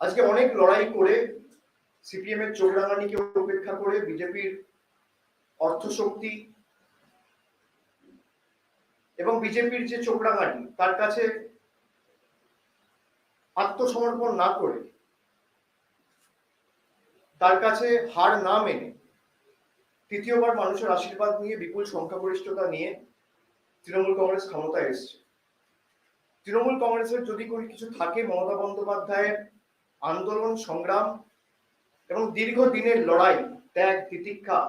আজকে অনেক লড়াই করে সিপিএম এর চোখ রাঙানিকে উপেক্ষা করে বিজেপির অর্থশক্তি এবং বিজেপির যে চোখ রাঙানি তার কাছে আত্মসমর্পণ না করে, তার কাছে হার না মেনে তৃতীয়বার মানুষের আশীর্বাদ নিয়ে বিপুল সংখ্যাগরিষ্ঠতা নিয়ে তৃণমূল কংগ্রেস ক্ষমতায় এসছে। তৃণমূল কংগ্রেসের যদি কোনো কিছু থাকে, মমতা বন্দ্যোপাধ্যায়ের আন্দোলন সংগ্রাম এবং দীর্ঘদিনের লড়াই, ত্যাগ, তিতিক্ষা,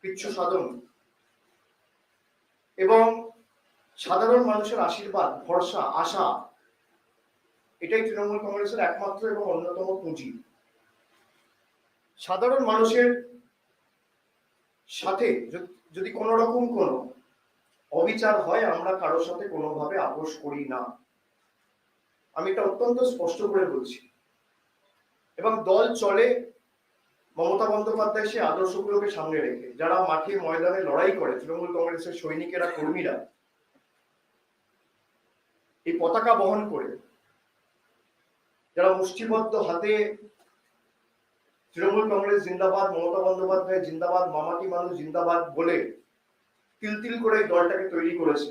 কৃচ্ছ সাধন এবং সাধারণ মানুষের আশীর্বাদ, ভরসা, আশা, এটাই তৃণমূল কংগ্রেসের একমাত্র এবং অন্যতম পুঁজি। সাধারণ মানুষের সাথে যদি কোনো রকম কোনো অবিচার হয়, আমরা কারোর সাথে কোনোভাবে আপোষ করি না। আমি এটা অত্যন্ত স্পষ্ট করে বলছি। এবং দল চলে মমতা বন্দ্যোপাধ্যায় সে আদর্শগুলোকে সামনে রেখে। যারা মাঠে ময়দানে লড়াই করে, তৃণমূল কংগ্রেসের সৈনিকেরা, কর্মীরা এই পতাকা বহন করে, যারা মুষ্টিবদ্ধ হাতে তৃণমূল কংগ্রেস জিন্দাবাদ, মমতা বন্দ্যোপাধ্যায় জিন্দাবাদ, মামাটি মানুষ জিন্দাবাদ বলে তিল তিল করে এই দলটাকে তৈরি করেছে,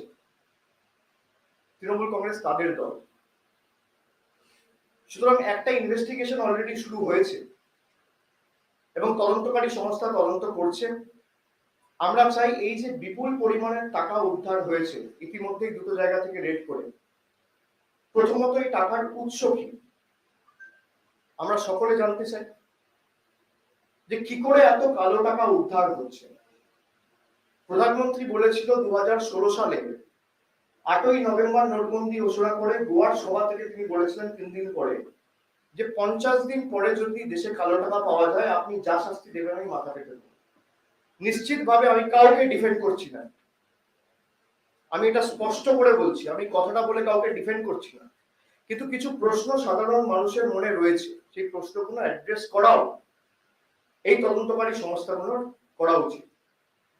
তৃণমূল কংগ্রেস তাদের দল। সুতরাং একটা ইনভেস্টিগেশন অলরেডি শুরু হয়েছে এবং তদন্তকারী সংস্থা তদন্ত করছে। আমরা চাই এই যে বিপুল পরিমাণের টাকা উদ্ধার হয়েছে ইতিমধ্যেই দুটো জায়গা থেকে রেড করে, প্রথমত এই টাকার উৎস কি আমরা সকলে জানতে চাই, যে কি করে এত কালো টাকা উদ্ধার হচ্ছে। প্রধানমন্ত্রী বলেছিল 2016 সালে 8ই নভেম্বর নোটবন্দি ঘোষণা করে গোয়ার সভা থেকে তিনি বলেছিলেন 3 দিন পরে যে 50 দিন পরে যদি দেশে কালো টাকা পাওয়া যায় আপনি যা শাস্তি দেবেন আমি মাথা পেতে দেব। নিশ্চিতভাবে আমি কাউকে ডিফেন্ড করছি না, আমি এটা স্পষ্ট করে বলছি, আমি কথাটা বলে কাউকে ডিফেন্ড করছি না, কিন্তু কিছু প্রশ্ন সাধারণ মানুষের মনে রয়েছে, সেই প্রশ্নগুলো অ্যাড্রেস করাও এই তদন্তকারী সংস্থাগুলোর করা উচিত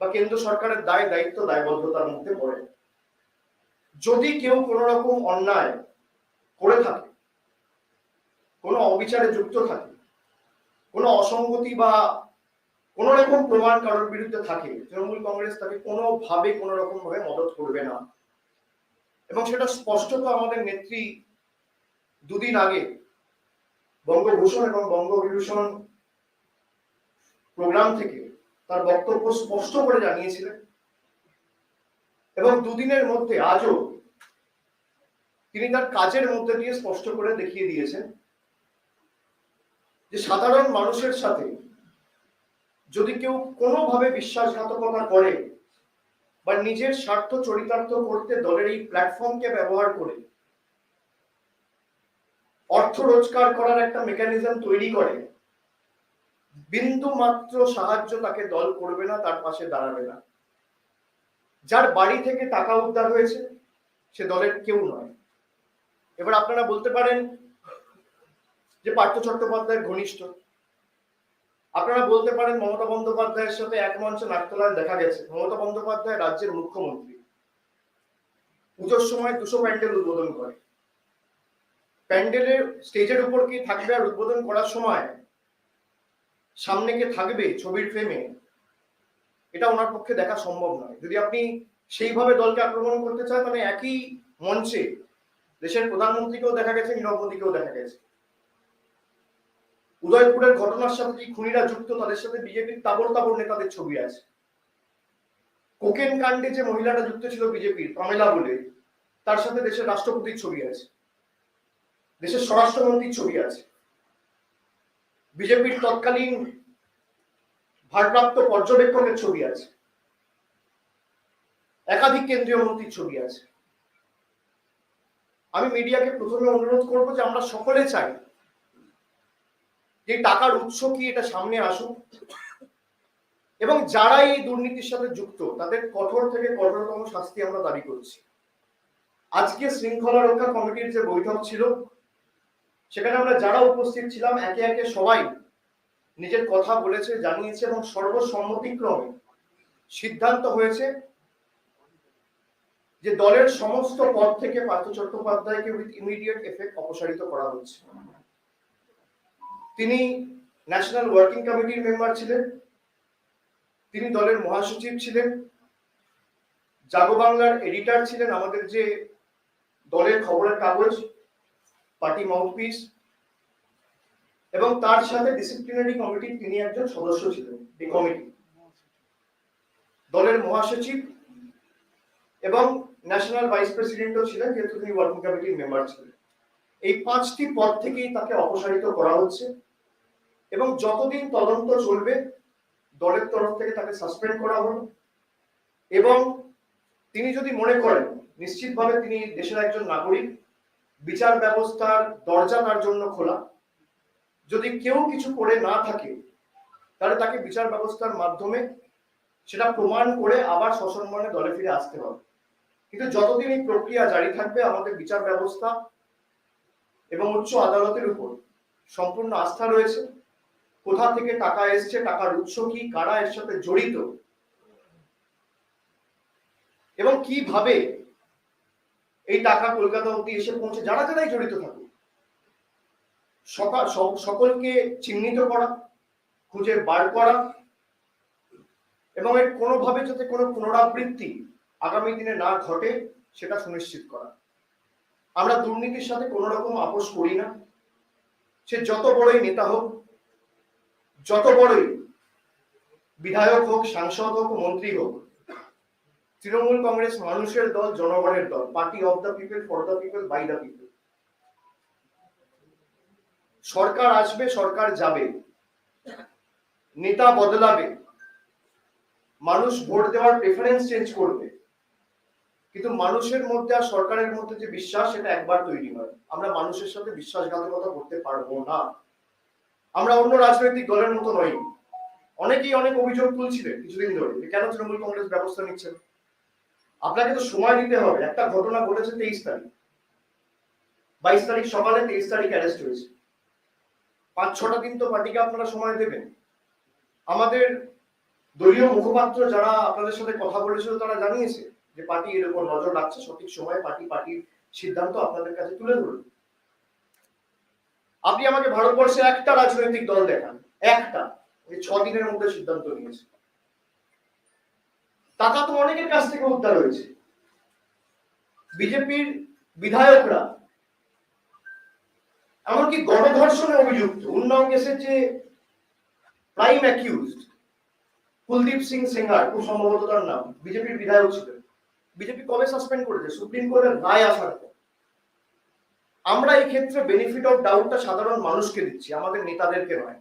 বা কেন্দ্র সরকারের দায় দায়িত্ব দায়বদ্ধতার মধ্যে পড়ে। যদি কেউ কোনো রকম অন্যায় করে থাকে, কোনো অবিচারে যুক্ত থাকে, কোনো অসঙ্গতি বা কোনো রকম প্রমাণ কারোর বিরুদ্ধে থাকে, তৃণমূল কংগ্রেস তাকে কোনোভাবে কোনো রকম ভাবে মদত করবে না। এবং সেটা স্পষ্টত আমাদের নেত্রী দুদিন আগে বঙ্গভূষণ এবং বঙ্গবিভূষণ প্রোগ্রাম থেকে তার বক্তব্য স্পষ্ট করে জানিয়েছিলেন। এবং দুদিনের মধ্যে আজও তিনি তার কাজের মধ্যে দিয়ে স্পষ্ট করে দেখিয়ে দিয়েছেন যে সাধারণ মানুষের সাথে যদি কেউ কোনোভাবে বিশ্বাসঘাতকতা করে বা নিজের স্বার্থ চরিতার্থ করতে দলের এই প্ল্যাটফর্মকে ব্যবহার করে অর্থ রোজগার করার একটা মেকানিজম তৈরি করে, বিন্দু মাত্র সাহায্য তাকে দল করবে না, তার পাশে দাঁড়াবে না। যার বাড়ি থেকে টাকা উদ্ধার হয়েছে সে দলের কেউ নয়। এবার আপনারা বলতে পারেন যে পার্থ চট্টোপাধ্যায়ের ঘনিষ্ঠ, আপনারা বলতে পারেন মমতা বন্দ্যোপাধ্যায়ের সাথে এক মঞ্চে নাট্যলায় দেখা গেছে। মমতা বন্দ্যোপাধ্যায় রাজ্যের মুখ্যমন্ত্রী, পুজোর সময় 200 প্যান্ডেল উদ্বোধন করে। প্যান্ডেলের স্টেজের উপর কি থাকবে আর উদ্বোধন করার সময় সামনে কে থাকবে ছবির ফ্রেমে, এটা ওনার পক্ষে দেখা সম্ভব নয়। যদি আপনি সেইভাবে দলকে আক্রমণ করতে চান, তাহলে একই মঞ্চে দেশের প্রধানমন্ত্রীকেও দেখা গেছে, নীরব মোদীকেও দেখা গেছে। উদয়পুরের ঘটনার সাথে যে খুনিরা যুক্ত, তাদের সাথে বিজেপির তাবড় তাবড় নেতাদের ছবি আছে। কোকেন কাণ্ডে যে মহিলাটা যুক্ত ছিল বিজেপির, পামেলা বলে, তার সাথে দেশের রাষ্ট্রপতির ছবি আছে, দেশের স্বরাষ্ট্রমন্ত্রীর ছবি আছে, বিজেপির তৎকালীন ভারপ্রাপ্ত পর্যবেক্ষকের ছবি আছে, একাধিক কেন্দ্রীয় মন্ত্রীর ছবি আছে। আমি মিডিয়াকে প্রথমে অনুরোধ করবো যে আমরা সকলে চাই যে টাকার উৎস কি এটা সামনে আসুক এবং যারা এই দুর্নীতির সাথে যুক্ত তাদের কঠোর থেকে কঠোরতম শাস্তি আমরা দাবি করছি। আজকে শৃঙ্খলা রক্ষা কমিটির যে বৈঠক ছিল, সেখানে আমরা যারা উপস্থিত ছিলাম একে একে সবাই নিজের কথা বলেছে, জানিয়েছে এবং সর্বসম্মতিক্রমে সিদ্ধান্ত হয়েছে যে দলের সমস্ত পদ থেকে পার্থ চট্টোপাধ্যায়কে উইথ ইমিডিয়েট এফেক্ট অপসারিত করা হচ্ছে। তিনি ন্যাশনাল ওয়ার্কিং কমিটির মেম্বার ছিলেন, তিনি দলের মহাসচিব ছিলেন, জাগো বাংলার এডিটর ছিলেন, আমাদের যে দলের খবরের কাগজ, পার্টি মাউথপিস, এবং তার সাথে ডিসিপ্লিনারি কমিটির তিনি একজন সদস্য ছিলেন। এই কমিটি দলের মহাসচিব এবং ন্যাশনাল ভাইস প্রেসিডেন্টও ছিলেন, যেহেতু তিনি ওয়ার্কিং কমিটির মেম্বার ছিলেন। এই 5টি পদ থেকেই তাকে অপসারিত করা হচ্ছে এবং যতদিন তদন্ত চলবে দলের তরফ থেকে তাকে সাসপেন্ড করা হলো। এবং তিনি যদি মনে করেন নিশ্চিতভাবে তিনি দেশের একজন নাগরিক, বিচার ব্যবস্থার দরজা তার জন্য খোলা, যদি কেউ কিছু করে না থাকে তাহলে তাকে বিচার ব্যবস্থার মাধ্যমে সেটা প্রমাণ করে আবার সসম্মানে দলে ফিরে আসতে হবে। কিন্তু যতদিন এই প্রক্রিয়া জারি থাকবে আমাদের বিচার ব্যবস্থা এবং উচ্চ আদালতের উপর সম্পূর্ণ আস্থা রয়েছে। কোথা থেকে টাকা এসছে, টাকার উৎস কি, কারা এর সাথে জড়িত এবং কিভাবে এই টাকা কলকাতা অব্দি এসে পৌঁছে, যারা যারাই জড়িত থাকুক সকলকে চিহ্নিত করা, খুঁজে বার করা এবং এর কোনোভাবে যাতে কোনো পুনরাবৃত্তি আগামী দিনে না ঘটে সেটা সুনিশ্চিত করা। আমরা দুর্নীতির সাথে কোনো রকম আপোষ করি না, সে যত বড়ই নেতা হোক, যত বড়ই বিধায়ক হোক, সাংসদ হোক, মন্ত্রী হোক। তৃণমূল কংগ্রেস মানুষের দল, জনগণের দল, party of the people, for the people, by the people. সরকার আসবে, সরকার যাবে, নেতা বদলাবে, মানুষ ভোট দেওয়ার প্রেফারেন্স চেঞ্জ করবে, কিন্তু মানুষের মধ্যে আর সরকারের মধ্যে যে বিশ্বাস সেটা একবার তৈরি হয়। আমরা মানুষের সাথে বিশ্বাসঘাতকতা করতে পারবো না। আমরা অন্য রাজনৈতিক দলের মতো নই। অনেকেই অনেক অভিযোগ তুলছিলেন কিছুদিন ধরে কেন তৃণমূল কংগ্রেস ব্যবস্থা নিচ্ছে। আপনাকে তো সময় দিতে হবে। একটা ঘটনা ঘটেছে 23 তারিখ, 22 তারিখ সকালে, 23 তারিখ অ্যারেস্ট হয়েছে। 5-6টা দিন তো পার্টিকে আপনারা সময় দেবেন। আমাদের দলীয় মুখপাত্র যারা আপনাদের সাথে কথা বলেছিল তারা জানিয়েছে যে পার্টি এর উপর নজর রাখছে, সঠিক সময়ে পার্টির সিদ্ধান্ত আপনাদের কাছে তুলে ধরবে। আপনি আমাকে ভারতবর্ষে একটা রাজনৈতিক দল দেখান, একটা, এই 6 দিনের মধ্যে সিদ্ধান্ত নিয়েছে। টাকা তো অনেকের কাছ থেকে উদ্ধার হয়েছে। বিজেপির বিধায়করা এমনকি গণধর্ষণে অভিযুক্ত উন্নাও কেসের যে প্রাইম অ্যাকিউজড কুলদীপ সিং সেঙ্গার, খুব সম্ভবত তার নাম, বিজেপির বিধায়ক ছিলেন। বিজেপি কবে সাসপেন্ড করেছে? সুপ্রিম কোর্টের রায় আসার পর। আমরা এই ক্ষেত্রে বেনিফিট অফ ডাউটটা সাধারণ মানুষকে দিচ্ছি, আমাদের নেতাদেরকে নয়।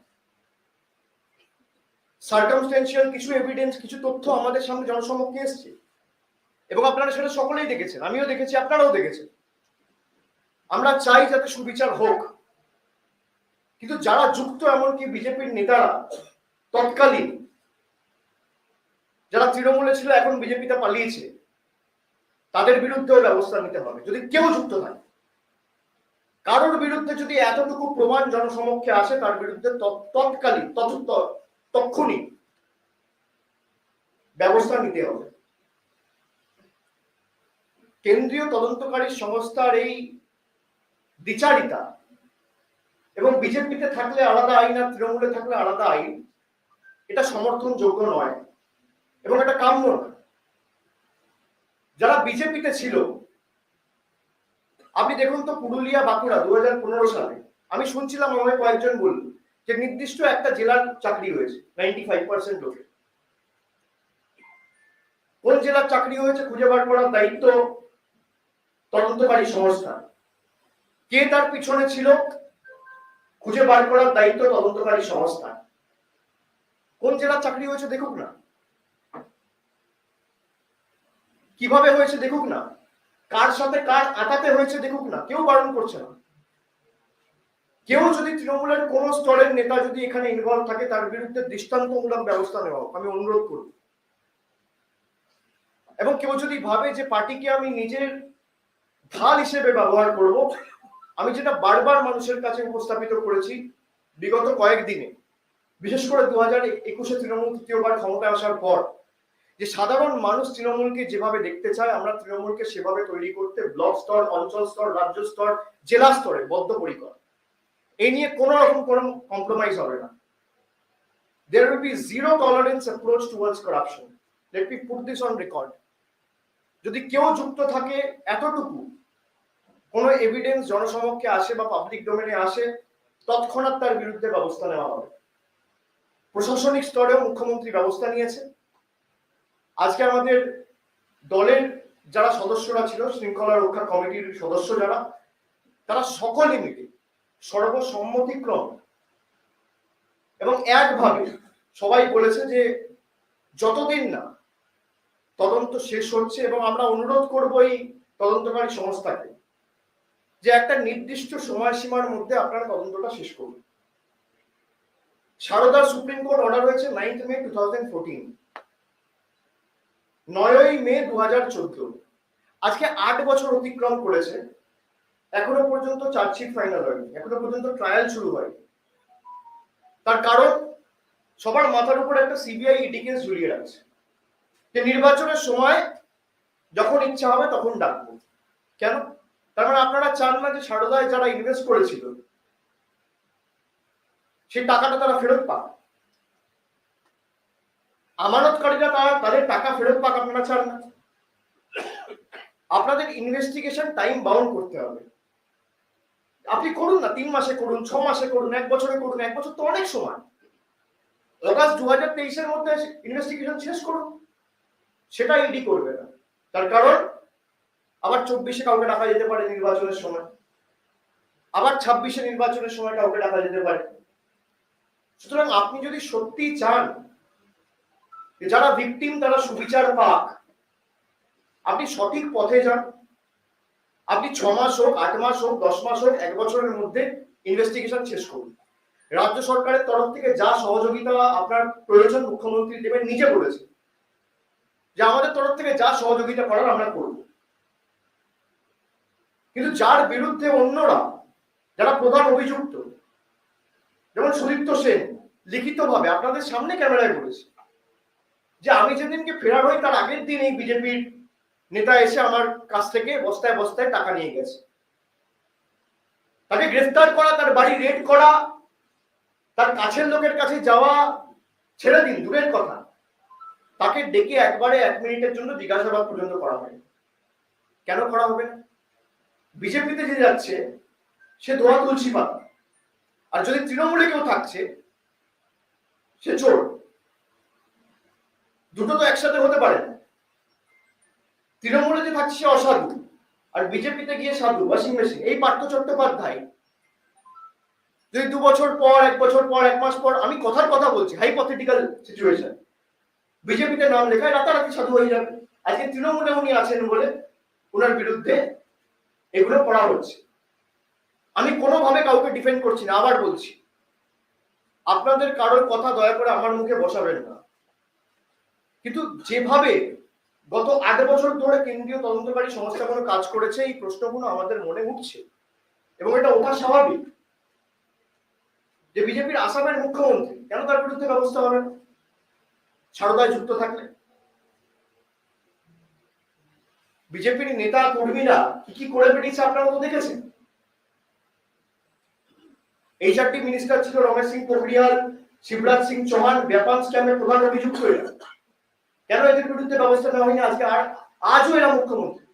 সার্কামস্টেন্সিয়াল কিছু এভিডেন্স, কিছু তথ্য আমাদের সামনে জনসমক্ষে এসছে এবং আপনারা সেটা সকলেই দেখেছেন, আমিও দেখেছি, আপনারাও দেখেছেন। আমরা চাই যাতে সুবিচার হোক, কিন্তু যারা যুক্ত, এমনকি বিজেপির নেতারা তৎকালীন যারা তৃণমূলে ছিল এখন বিজেপিতে পালিয়েছে, তাদের বিরুদ্ধেও ব্যবস্থা নিতে হবে। যদি কেউ যুক্ত থাকে, কারোর বিরুদ্ধে যদি এতটুকু প্রমাণ জনসমক্ষে আসে, তার বিরুদ্ধে তৎকালীন তৎক্ষণিক ব্যবস্থা নিতে হবে। কেন্দ্রীয় তদন্তকারী সংস্থার এই দ্বিচারিতা এবং বিজেপিতে থাকলে আলাদা আইন আর তৃণমূলে থাকলে আলাদা আইন, এটা সমর্থনযোগ্য নয় এবং এটা কাম্য নয়। যারা বিজেপিতে ছিল, আপনি দেখুন তো পুরুলিয়া, বাঁকুড়া 2015 সালে আমি শুনছিলাম, আমায় কয়েকজন বলল যে নির্দিষ্ট একটা জেলার চাকরি হয়েছে 95% লোকের। কোন জেলার চাকরি হয়েছে খুঁজে বার করার দায়িত্ব তদন্তকারী সংস্থা। কে তার পিছনে ছিল খুঁজে বার করার দায়িত্ব তদন্তকারী সংস্থা। কোন জেলার চাকরি হয়েছে দেখুক না, কিভাবে হয়েছে দেখুক না, কার সাথে কার আটাতে হয়েছে দেখুক না, কেউ বারণ করছে না। কেউ যদি তৃণমূলের কোন স্তরের নেতা যদি এখানে ইনভলভ থাকে, তার বিরুদ্ধে দৃষ্টান্তমূলক ব্যবস্থা নেওয়া হোক, আমি অনুরোধ করব। এবং কেউ যদি ভাবে যে পার্টিকে আমি নিজের ঢাল হিসেবে ব্যবহার করব, আমি যেটা বারবার মানুষের কাছে উপস্থাপিত করেছি বিগত কয়েকদিনে, বিশেষ করে 2021-এ তৃণমূল তৃতীয়বার ক্ষমতায় আসার পর, যে সাধারণ মানুষ তৃণমূলকে যেভাবে দেখতে চায়, আমরা তৃণমূলকে সেভাবে তৈরি করতে ব্লক স্তর, অঞ্চল স্তর, রাজ্য স্তর, জেলা স্তরে বদ্ধপরিকর। এই নিয়ে কোনো রকম কোনো কম্প্রোমাইজ হবে না। There will be zero tolerance approach towards corruption. Let me put this on record. যদি কেউ যুক্ত থাকে এতটুকু কোনো এভিডেন্স জনসমক্ষে আসে বা পাবলিক ডোমেনে আসে, তৎক্ষণাৎ তার বিরুদ্ধে ব্যবস্থা নেওয়া হবে। প্রশাসনিক স্তরেও মুখ্যমন্ত্রী ব্যবস্থা নিয়েছে। আজকে আমাদের দলের যারা সদস্যরা ছিল, শৃঙ্খলা রক্ষা কমিটির সদস্য যারা, তারা সকলে মিলে সর্বসম্মতিক্রম এবং একভাবে সবাই বলেছে যে যতদিন না তদন্ত শেষ হচ্ছে, এবং আমরা অনুরোধ করব এই তদন্তকারী সংস্থাকে যে একটা নির্দিষ্ট সময়সীমার মধ্যে আপনারা তদন্তটা শেষ করুন। সারদার সুপ্রিম কোর্ট অর্ডার হয়েছে 9th May 2014, 9ই মে 2014। আজকে 8 বছর অতিক্রম করেছে, এখনো পর্যন্ত চার্জশিট ফাইনাল হয়নি, এখনো পর্যন্ত ট্রায়াল শুরু হয়নি। তার কারণ সবার মাথার উপর একটা সিবিআই ইডি কেস ঝুলিয়ে রাখছে যে নির্বাচনের সময় যখন ইচ্ছা হবে তখন ডাকবো। কেন? তার মানে আপনারা চান না যে সারদায় যারা ইনভেস্ট করেছিল সেই টাকাটা তারা ফেরত পাক, আমানতকারীরা তাদের টাকা ফেরত পাক, আপনারা চান না। আপনাদের ইনভেস্টিগেশন টাইম বাউন্ড করতে হবে। আপনি করুন না, 3 মাসে করুন, 6 মাসে করুন, 1 বছরে করুন। 1 বছর তো অনেক সময়। অগাস্ট 2023-এর মধ্যে ইনভেস্টিগেশন শেষ করুন। সেটা ইডি করবে না। তার কারণ আবার 24-এ কাউকে ডাকা যেতে পারে নির্বাচনের সময়, আবার 26-এ নির্বাচনের সময় কাউকে ডাকা যেতে পারে। সুতরাং আপনি যদি সত্যি চান যে যারা ভিকটিম তারা সুবিচার পাক, আপনি সঠিক পথে যান। আপনি 6 মাস হোক, 8 মাস হোক, 10 মাস হোক, 1 বছরের মধ্যে ইনভেস্টিগেশন শেষ করুন। রাজ্য সরকারের তরফ থেকে যা সহযোগিতা আপনার প্রয়োজন মুখ্যমন্ত্রী দেবেন, নিজে বলেছে যে আমাদের তরফ থেকে যা সহযোগিতা করার আমরা করব। কিন্তু যার বিরুদ্ধে অন্যরা, যারা প্রধান অভিযুক্ত, যেমন সুদীপ্ত সেন লিখিতভাবে আপনাদের সামনে ক্যামেরায় বলেছে যে আমি যেদিনকে ফেরার হই তার আগের দিন এই বিজেপির নেতা এসে আমার কাছ থেকে বস্তায় বস্তায় টাকা নিয়ে গেছে। তাকে গ্রেফতার করা, তার বাড়ি রেড করা, তার কাছের লোকের কাছে যাওয়া ছেড়ে দিন, দূরের কথা, তাকে ডেকে একবারে 1 মিনিটের জন্য জিজ্ঞাসাবাদ পর্যন্ত করা হয়। কেন করা হবে না? বিজেপিতে যে যাচ্ছে সে দোয়া তুলসী পাতা, আর যদি তৃণমূলে কেউ থাকছে সে চোর। দুটো তো একসাথে হতে পারে না। তৃণমূলে যে থাকছে সে অসাধু, আর বিজেপিতে গিয়ে সাধু, ওয়াশিং মেশিন। এই পার্থ চট্টোপাধ্যায় যদি 2 বছর পর, 1 বছর পর, 1 মাস পর, আমি কথার কথা বলছি, হাইপোথেটিক্যাল সিচুয়েশন, বিজেপিতে নাম লেখায়, রাতারাতি সাধু হয়ে যাবে। আজকে তৃণমূলে উনি আছেন বলে ওনার বিরুদ্ধে এগুলো করা হচ্ছে। আমি কোনোভাবে কাউকে ডিফেন্ড করছি না, আবার বলছি, আপনাদের কারোর কথা দয়া করে আমার মুখে বসাবেন না। কিন্তু যেভাবে গত 8 বছর ধরে কেন্দ্রীয় তদন্তকারী সংস্থাগুলো কাজ করেছে, এই প্রশ্নগুলো আমাদের মনে উঠছে, এবং এটা ওঠা স্বাভাবিক যে বিজেপির আসামের মুখ্যমন্ত্রী কেন তার বিরুদ্ধে ব্যবস্থা হবে না সারদায় যুক্ত থাকলে? বিজেপির নেতা কর্মীরা কি করে বেরিয়েছে আপনারা তো দেখেছেন। এইচআরটি মিনিস্টার ছিল রমেশ সিং পোখরিয়াল, শিবরাজ সিং চৌহান, ব্যাপান স্ক্যামের প্রধান অভিযুক্ত এরা। কেন এদের বিরুদ্ধে ব্যবস্থা নেওয়া হয়নি আজকে? আর আজও এরা মুখ্যমন্ত্রী।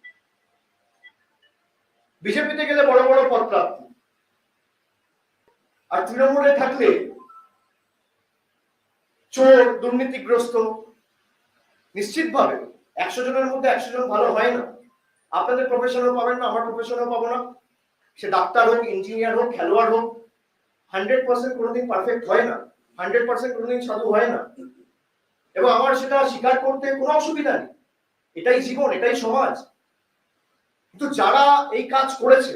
বিজেপিতে গেলে বড় বড় পদ প্রাপ্তি, আর তৃণমূলে থাকলে চোর, দুর্নীতিগ্রস্ত। নিশ্চিতভাবে 100 জনের মধ্যে 100 জন ভালো হয় না। আপনাদের প্রফেশনও পাবেন না, আমার প্রফেশনও পাবো না। সে ডাক্তার হোক, ইঞ্জিনিয়ার হোক, খেলোয়াড় হোক, 100% কোনোদিন পারফেক্ট হয় না, 100% কোনোদিন সাধু হয় না। এবং আমার সেটা স্বীকার করতে কোনো অসুবিধা নেই। এটাই জীবন, এটাই সমাজ। কিন্তু যারা এই কাজ করেছে,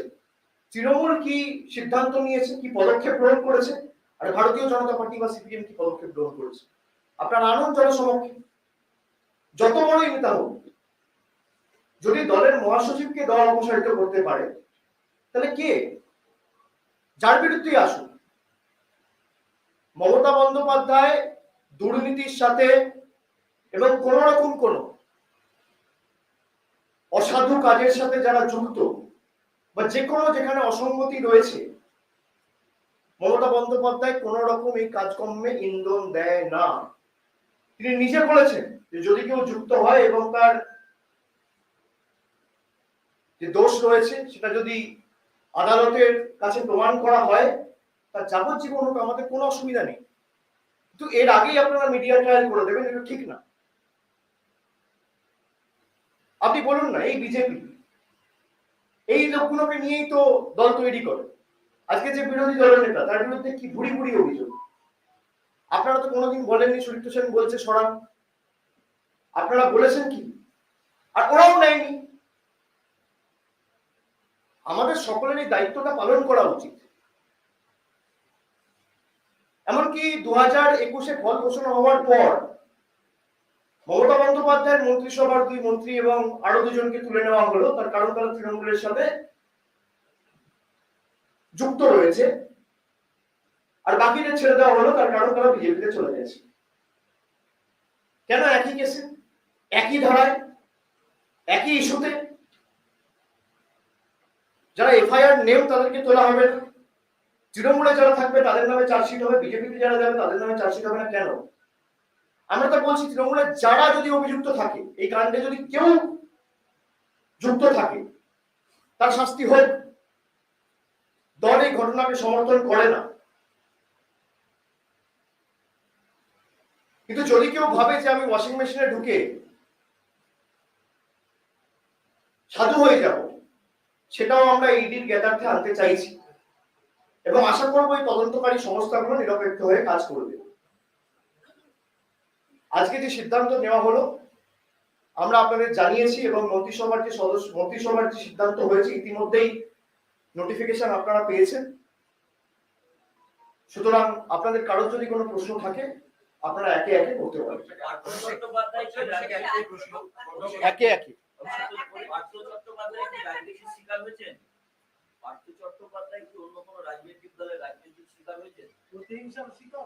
তৃণমূল কি সিদ্ধান্ত নিয়েছে, কি পদক্ষেপ গ্রহণ করেছে, আর ভারতীয় জনতা পার্টি বা সিপিএম কি পদক্ষেপ গ্রহণ করেছে? আপনার আনন্দ জনসমক্ষে যত বড়ই নেতা হোক, যদি দলের মহাসচিবকে দল অপসারিত করতে পারে, তাহলে কে? যার বিরুদ্ধেই আসুন। মমতা বন্দ্যোপাধ্যায় দুর্নীতির সাথে এবং কোন রকম কোন অসাধু কাজের সাথে যারা যুক্ত, বা যে কোনো যেখানে অসঙ্গতি রয়েছে, মমতা বন্দ্যোপাধ্যায় কোন রকম এই কাজকর্মে ইন্ধন দেয় না। তিনি নিজে বলেছেন যে যদি কেউ যুক্ত হয় এবং তার যে দোষ রয়েছে সেটা যদি আদালতের কাছে প্রমাণ করা হয়, তার যাবজ্জীবন হোক, আমাদের কোনো অসুবিধা নেই। কিন্তু এর আগেই আপনারা মিডিয়া ট্রায়াল করে দেবেন, এটা ঠিক না। আপনি বলুন না, এই বিজেপি এই লোকগুলোকে নিয়েই তো দল তৈরি করে। আজকে যে বিরোধী দলের নেতা, তার বিরুদ্ধে কি ভুড়ি ভুড়ি অভিযোগ। আপনারা তো কোনোদিন বলেননি সুদীপ্ত সেন বলছে সরান, আপনারা বলেছেন কি? আর ওরাও নেয়নি। আমাদের সকলেরই দায়িত্বটা পালন করা উচিত। এমনকি 2021-এ ফল ঘোষণা হওয়ার পর মমতা বন্দ্যোপাধ্যায়ের মন্ত্রিসভার 2 মন্ত্রী এবং আরো 2 জনকে তুলে নেওয়া হলো, তার কারণ তারা তৃণমূলের সাথে যুক্ত রয়েছে। আর বাকিদের ছেড়ে দেওয়া হলো, তার কারণ তারা বিজেপিতে চলে গেছে। কেন? একই কেসে, একই ধারায়, একই ইস্যুতে। যারা এফআইআর নেম তাদেরকে তোলা হবে না, তৃণমূলে যারা থাকবে তাদের নামে চার্জশিট হবে, বিজেপিতে যারা যাবে তাদের নামে চার্জশিট হবে না। কেন? আমরা তো বলছি তৃণমূলে যারা যদি অভিযুক্ত থাকে, এই কাণ্ডে যদি কেউ যুক্ত থাকে, তার শাস্তি হোক। দল এই ঘটনাকে সমর্থন করে না। কিন্তু যদি কেউ ভাবে যে আমি ওয়াশিং মেশিনে ঢুকে সাধু হয়ে যাব, সেটাও আমরা ইডির জ্ঞাতার্থে আনতে চাইছি এবং আশা করবো এই তদন্তকারী সংস্থাগুলো নিরপেক্ষ হয়ে কাজ করবে। আজকে যে সিদ্ধান্ত নেওয়া হলো আমরা আপনাদের জানিয়েছি এবং মন্ত্রিসভার যে সিদ্ধান্ত হয়েছে ইতিমধ্যেই নোটিফিকেশন আপনারা পেয়েছেন। সুতরাং আপনাদের কারোর যদি কোনো প্রশ্ন থাকে আপনারা একে একে করতে পারেন। একে একে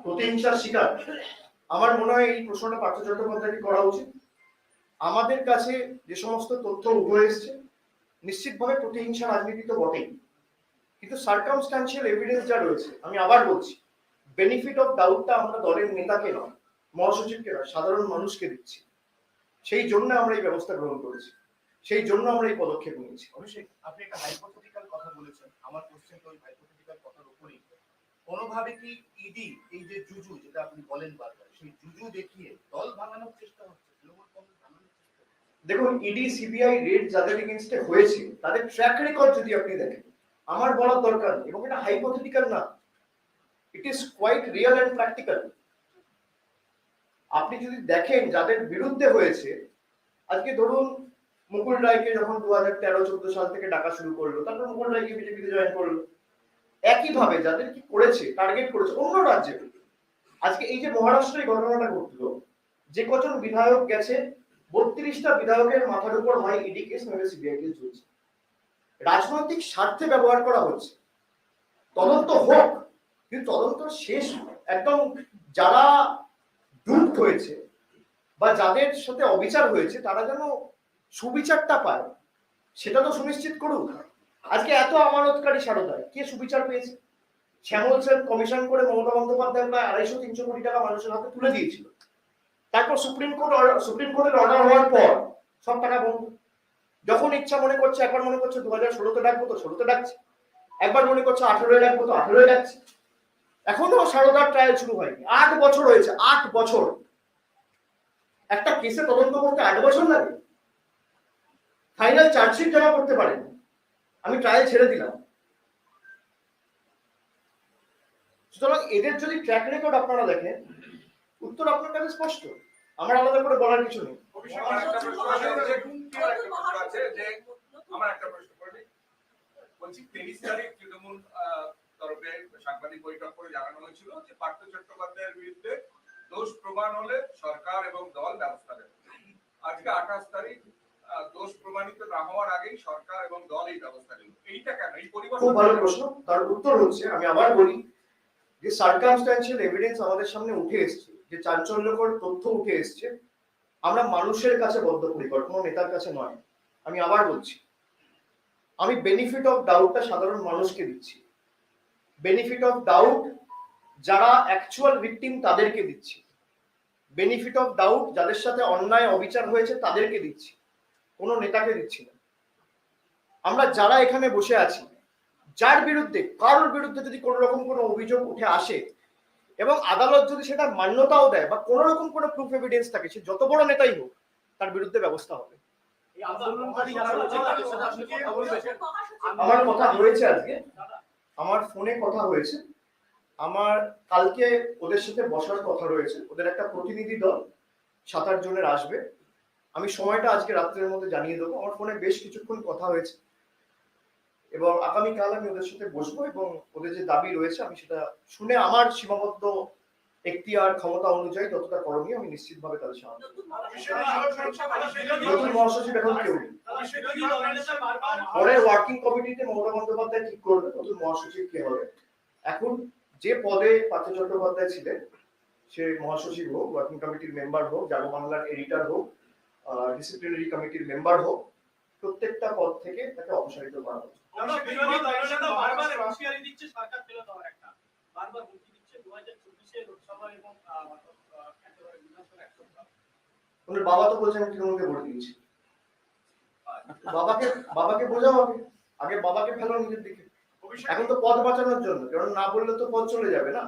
প্রতিহিংসার শিকার? আমার মনে হয় এই প্রশ্নটা পার্থ চট্টোপাধ্যায়কে করা উচিত। আমাদের কাছে যে সমস্ত তথ্য উঠে এসছে, নিশ্চিতভাবে প্রতিহিংসা রাজনীতি তো বটেই, কিন্তু সার্কামস্ট্যান্সিয়াল এভিডেন্স যা রয়েছে, আমি আবার বলছি, বেনিফিট অফ ডাউটটা আমরা দলের নেতাকে নয়, মহাসচিবকে নয়, সাধারণ মানুষকে দিচ্ছি। সেই জন্য আমরা এই ব্যবস্থা গ্রহণ করেছি, সেই জন্য আমরা এই পদক্ষেপ নিয়েছি। অভিষেক, আপনি একটা হাইপোথেটিক্যাল কথা বলেছেন, আমার কোশ্চেন তো ওই হাইপোথেটিক্যাল কথার উপরেই। কোনোভাবে কি ইডি এই যে জুজু যেটা আপনি বলেন বারবার, সেই জুজু দেখিয়ে দল ভাঙানোর চেষ্টা হচ্ছে, তৃণমূল কংগ্রেস ভাঙানোর চেষ্টা হচ্ছে? দেখুন, ইডি সিবিআই রেড যাদের এগেইনস্টে হয়েছে তাদের ট্র্যাক রেকর্ড যদি আপনি দেখেন, আমার বলার দরকার নেই, এবং এটা হাইপোথেটিক্যাল না, it is quite real and practical. আপনি যদি দেখেন যাদের বিরুদ্ধে হয়েছে, আজকে ধরুন মুকুল রায়কে যখন 2013-14 সাল থেকে ডাকা শুরু করলো, তারপর মুকুল রায়কে বিজেপিতে জয়েন করলো। একইভাবে যাদের কি করেছে, টার্গেট করেছে অন্য রাজ্যে। আজকে এই যে মহারাষ্ট্রে ঘটনাটা ঘটলো, যে কজন বিধায়ক গেছে, 32টা বিধায়কের মাথার উপর হয় ইডি কেস, নইলে সিবিআই কেস চলছে। রাজনৈতিক স্বার্থে ব্যবহার করা হচ্ছে। তদন্ত হোক, কিন্তু তদন্ত শেষ একদম যারা ডুপ্ট হয়েছে বা যাদের সাথে অবিচার হয়েছে তারা যেন সুবিচারটা পায়, সেটা তো সুনিশ্চিত করুক। আজকে এত আমানতকারী সারদায় কে সুবিচার পেয়েছে? শ্যামল সেন কমিশন করে মমতা বন্দ্যোপাধ্যায় প্রায় 250-300 কোটি টাকা মানুষের হাতে তুলে দিয়েছিল। তারপর সুপ্রিম কোর্টের অর্ডার হওয়ার পর সব টাকা বন্ধ। যখন ইচ্ছা মনে করছে, একবার মনে করছে 2016-তে ডাকবো তো 16-তে ডাকছে, একবার মনে করছে 18-এ ডাকবো তো 18-এ ডাকছে। এখনো সারদার ট্রায়াল শুরু হয়নি। 8 বছর হয়েছে, 8 বছর। একটা কেসে তদন্ত করতে 8 বছর লাগে? ফাইনাল চার্জশিট জমা করতে পারেন, আমি ট্রায়াল ছেড়ে দিলাম। সুতরাং এদের যদি ট্র্যাক রেকর্ড আপনারা দেখেন, উত্তর আপনার কাছে স্পষ্ট, আমার আলাদা করে বলার কিছু নেই। আমার একটা প্রশ্ন করে বলছি, 23 তারিখ তৃণমূল তরফে সাংবাদিক বৈঠক করে জানানো হয়েছিল যে পার্থ চট্টোপাধ্যায়ের বিরুদ্ধে দোষ প্রমাণ হলে সরকার এবং দল ব্যবস্থা নেবে। আজকে 28 তারিখ, দোষ প্রমাণিত না হওয়ার আগেই সরকার এবং দল এই ব্যবস্থা নেবে, এইটা কেন? এই পরিবর্তন? খুব ভালো প্রশ্ন। তার উত্তর হচ্ছে, আমি আবার বলি, যে সার্কামস্ট্যান্সিয়াল এভিডেন্স আমাদের সামনে উঠে এসছে, যে চাঞ্চল্যকর তথ্য উঠে এসছে, আমরা মানুষের কাছে বদ্ধপরিকর, কোনো নেতার কাছে নয়। আমি আবার বলছি, আমি বেনিফিট অফ ডাউটটা সাধারণ মানুষকে দিচ্ছি। বেনিফিট অফ ডাউট যারা অ্যাকচুয়াল ভিকটিম তাদেরকে দিচ্ছি, বেনিফিট অফ ডাউট যাদের সাথে অন্যায় অবিচার হয়েছে তাদেরকে দিচ্ছি, কোনো নেতাকে দিচ্ছি না। আমরা যারা এখানে বসে আছি, যার বিরুদ্ধে কারোর বিরুদ্ধে যদি কোনো রকম কোনো অভিযোগ উঠে আসে এবং আদালত যদি সেটা মান্যতাও দেয় বা কোনো রকম কোনো প্রুফ এভিডেন্স থাকে, সে যত বড় নেতাই হোক তার বিরুদ্ধে ব্যবস্থা হবে। আমার কথা হয়েছে আজকে, আমার ফোনে কথা হয়েছে, আমার কালকে ওদের সাথে বসার কথা রয়েছে। ওদের একটা প্রতিনিধি দল 7-8 জনের আসবে, আমি সময়টা আজকে রাত্রের মধ্যে জানিয়ে দেবো। আমার ফোনে বেশ কিছুক্ষণ কথা হয়েছে এবং আগামীকাল আমি ওদের সাথে বসবো এবং ওদের যে দাবি রয়েছে আমি সেটা শুনে আমার সীমাবদ্ধ এখতিয়ার ক্ষমতা অনুযায়ী যতটা করণীয় আমি নিশ্চিতভাবে তাদের সাহায্য করব। নতুন মহাসচিব এখন কেউ নেই, পরে ওয়ার্কিং কমিটিতে মমতা বন্দ্যোপাধ্যায় ঠিক করবে নতুন মহাসচিব কে হবে। এখন যে পদে পার্থ চট্টোপাধ্যায় ছিলেন, সে মহাসচিব হোক, ওয়ার্কিং কমিটির মেম্বার হোক, জাগো বাংলার এডিটর হোক, ডিসিপ্লিনারি কমিটির মেম্বার হোক, প্রত্যেকটা পদ থেকে তাকে অপসারিত করা হবে। ওনার বাবা তো বলছেন তৃণমূলকে ভোট দিয়েছি। বাবাকে বোঝাও আগে বাবাকে ফেলো নিজের দিকে। এখন তো পদ বাঁচানোর জন্য, কারণ না বললে তো পদ চলে যাবে না।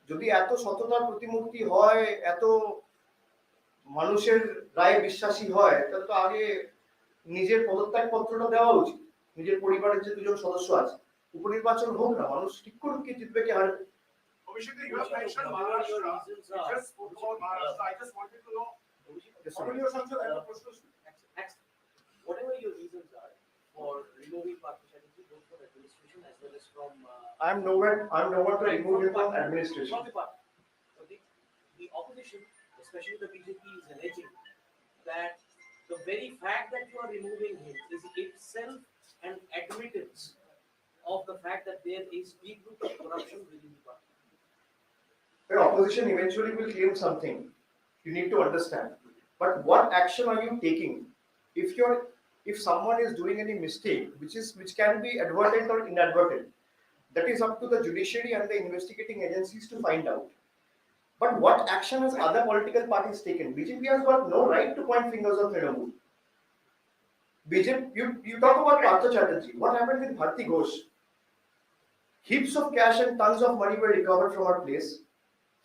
যদি এত সততার প্রতিমূর্তি হয়, এত মানুষের রায়ে বিশ্বাসী হয়, তাহলে তো আগে নিজের পদত্যাগ পত্রটা দেওয়া উচিত। নিজের পরিবারের যে 2জন সদস্য আছে, উপনির্বাচন হোক না, মানুষ ঠিক করুক কে জিতবে কে হারবে। Obviously, you have mentioned Maharashtra. You just spoke about Maharashtra. I just wanted to know. Whatever your reasons are for removing Partha Chatterjee, both from administration as well as from. I'm nowhere to remove him from administration. From the party. So the opposition, especially the BJP, is alleging that the very fact that you are removing him is itself an admittance of the fact that there is deep rooted corruption within the party. The opposition eventually will claim something. You need to understand. But what action are you taking? If someone is doing any mistake, which can be advertent or inadvertent, that is up to the judiciary and the investigating agencies to find out. But what action has other political parties taken? BJP has got no right to point fingers at Trinamool. BJP, you talk about Partha Chatterjee. What happened with Bharti Ghosh? Heaps of cash and tons of money were recovered from her place.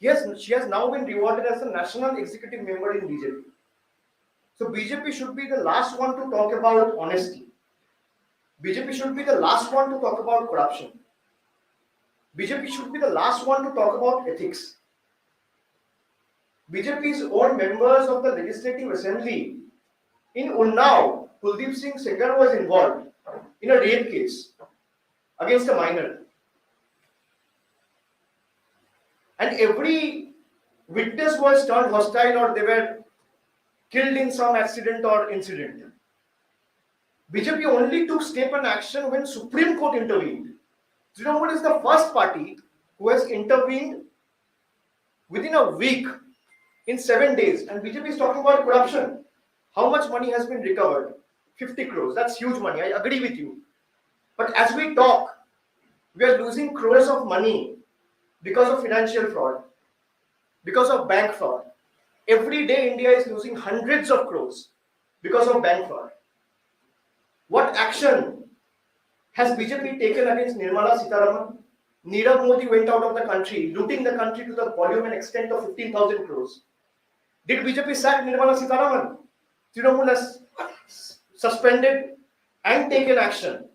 She has now been rewarded as a national executive member in BJP. So BJP should be the last one to talk about honesty. BJP should be the last one to talk about corruption. BJP should be the last one to talk about ethics. BJP's own members of the Legislative Assembly in Unnao, Kuldeep Singh Sengar was involved in a rape case against a minor. And every witness was turned hostile or they were killed in some accident or incident. BJP only took step and action when Supreme Court intervened. Trinamool is the first party who has intervened within a week, in 7 days. And BJP is talking about corruption. How much money has been recovered? 50 crores. That's huge money. I agree with you. But as we talk, we are losing crores of money because of financial fraud, because of bank fraud. Every day India is losing hundreds of crores because of bank fraud. What action has BJP taken against Nirmala Sitharaman? Nirav Modi went out of the country, looting the country to the volume and extent of 15,000 crores. Did BJP sack Nirmala Sitharaman? Trinamool has suspended and taken action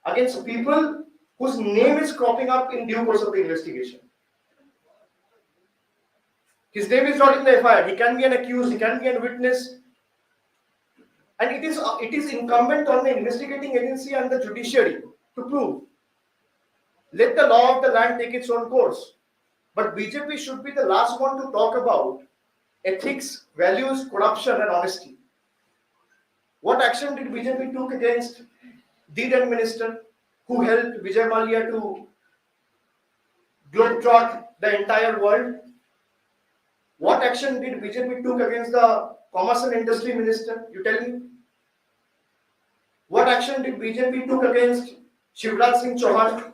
against people whose name is cropping up in due course of the investigation. His name is not in the FIR. He can be an accused, he can be a witness. And it is incumbent on the investigating agency and the judiciary to prove. Let the law of the land take its own course. But BJP should be the last one to talk about ethics, values, corruption and honesty. What action did BJP took against the then minister who helped Vijay Mallya to globetrot the entire world? What action did BJP took against the Commerce and Industry Minister? You tell me. What action did BJP took against Shivraj Singh Chauhan?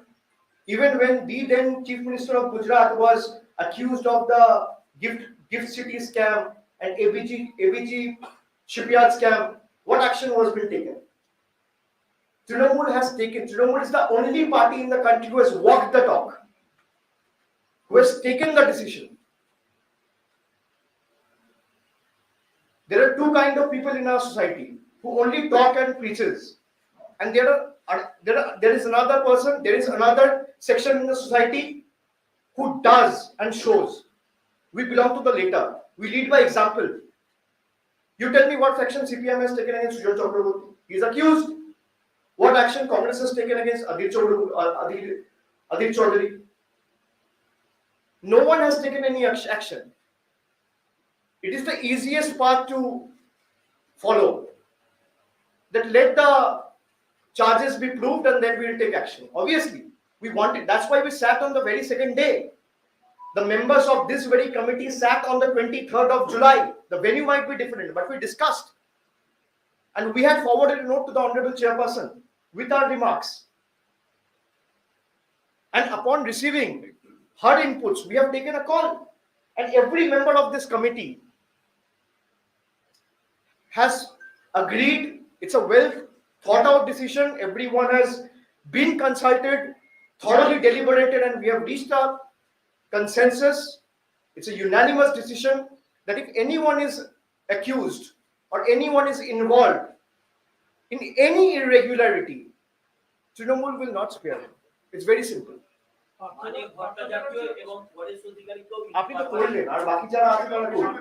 Even when the then Chief Minister of Gujarat was accused of the gift city scam and ABG shipyard scam, what action was being taken? Trinamool is the only party in the country who has walked the talk, who has taken the decision. There are two kinds of people in our society who only talk and preaches, and there is another section in the society who does and shows. We belong to the latter. We lead by example. You tell me what action CPM has taken against Sujat Chakraborty. He is accused. What action Congress has taken against Adil Chaudhary? No one has taken any action. It is the easiest path to follow. That let the charges be proved and then we will take action. Obviously, we want it. That's why we sat on the very second day. The members of this very committee sat on the 23rd of July. The venue might be different, but we discussed. And we had forwarded a note to the Honorable Chairperson with our remarks. And upon receiving her inputs, we have taken a call. And every member of this committee has agreed. It's a well thought out decision. Everyone has been consulted, thoroughly deliberated, and we have reached a consensus. It's a unanimous decision that if anyone is accused or anyone is involved in any irregularity, Trinamool will not spare him. It's very simple. Manik Bhattacharya এবং পরেশ অধিকারীকেও আপনি তো করলেন আর বাকি যারা আছে তারা করুন।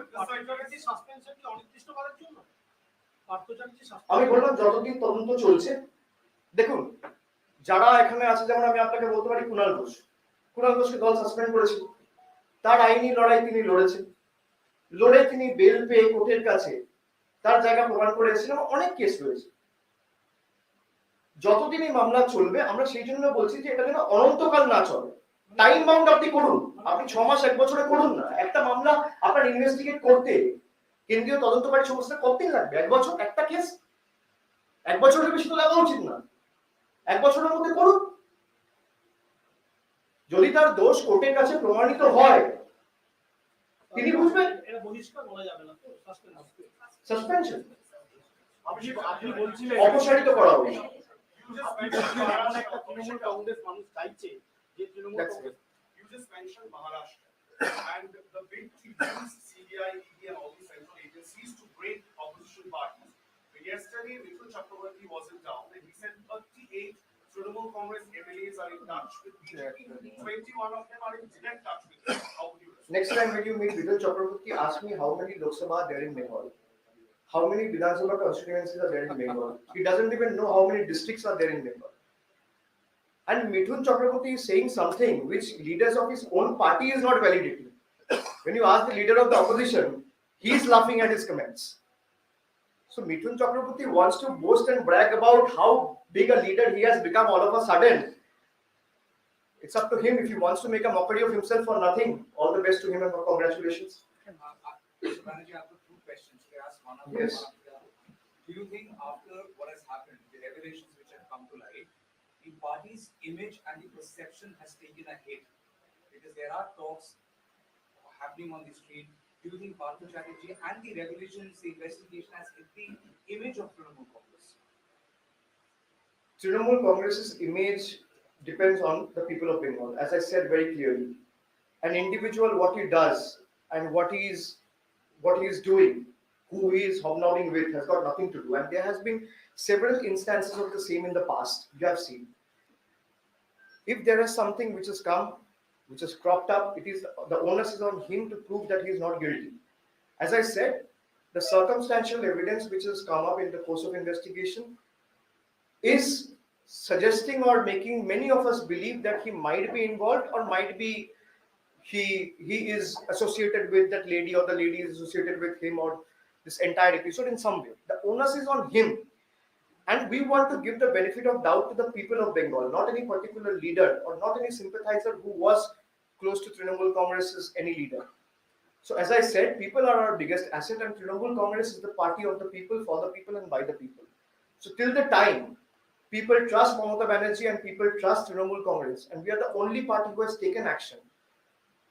Suspension কি অনির্দিষ্টকালের জন্য? পার্থচার্য আমি বললাম যতদিন তদন্ত চলছে। দেখুন যারা এখানে আছে, যেমন আমি আপনাকে বলতে পারি কুণাল ঘোষকে দল সাসপেন্ড করেছিল। তার আইনি লড়াই তিনি লড়েছেন, লড়ে তিনি বেল পেয়ে কোর্টের কাছে তার জায়গা প্রমাণ করে এসেছিলেন। অনেক কেস রয়েছে। যতদিন এই মামলা চলবে, আমরা সেই জন্য বলছি যে এটা যেন অনন্তকাল না চলে। টাইম বাউন্ড আপনি করুন, আপনি 6 মাস 1 বছরে করুন না। একটা মামলা আপনার ইনভেস্টিগেট করতে কেন্দ্রীয় তদন্তকারী সংস্থা কতদিন লাগবে? 1 বছর একটা কেস? 1 বছরের বেশি তো লাগা উচিত না। 1 বছরের মধ্যে করুন। যদি তার দোষ কোর্টের কাছে প্রমাণিত হয়, তিনি বুঝবেন। এটা বহিষ্কার বলা যাবে না তো, সাসপেনশন আপনি বলছিলেন অপসারিত করা হবে। একটা তৃণমূল কংগ্রেস মানুষ চাইছে যে Trinamool Congress You just mentioned Maharashtra and the bid to use CBI, ED and all these central agencies to break opposition parties. But yesterday, Mithun Chakraborty was in town and he said 38 Trinamool Congress MLAs are in touch with BJP. 21 of them are in direct touch with them. How would you respond? Next time when you meet Mithun Chakraborty, ask me how many Lok Sabha are there in Bengal. How many Vidhan Sabha constituencies are there in Bengal? He doesn't even know how many districts are there in Bengal. And Mithun Chakraborty is saying something which leaders of his own party is not validating. When you ask the leader of the opposition, he is laughing at his comments. So Mithun Chakraborty wants to boast and brag about how big a leader he has become all of a sudden. It's up to him. If he wants to make a mockery of himself for nothing, all the best to him and congratulations. Mr. Banerjee, I have two questions. Can I ask one of Yes. them? Do you think after what has happened, the revelations which have come to light, the party's image and the perception has taken a hit? Because there are talks happening on the street. Do you think Partha Chatterjee and the revelations, the investigation has hit the image of Trinamool Congress? Trinamool Congress's image depends on the people of Bengal. As I said very clearly, an individual, what he does and what he is doing, who he is hobnobbing with, has got nothing to do. And there has been several instances of the same in the past. You have seen. If there is something which has come, which has cropped up, it is the onus is on him to prove that he is not guilty. As I said, the circumstantial evidence which has come up in the course of investigation is suggesting or making many of us believe that he might be involved or might be he is associated with that lady or the lady is associated with him or this entire episode in some way. The onus is on him. And we want to give the benefit of doubt to the people of Bengal, not any particular leader or not any sympathizer who was close to Trinamool Congress as any leader. So as I said, people are our biggest asset and Trinamool Congress is the party of the people, for the people and by the people. So till the time People trust Mamata Banerjee and people trust Trinamool Congress, and we are the only party who has taken action,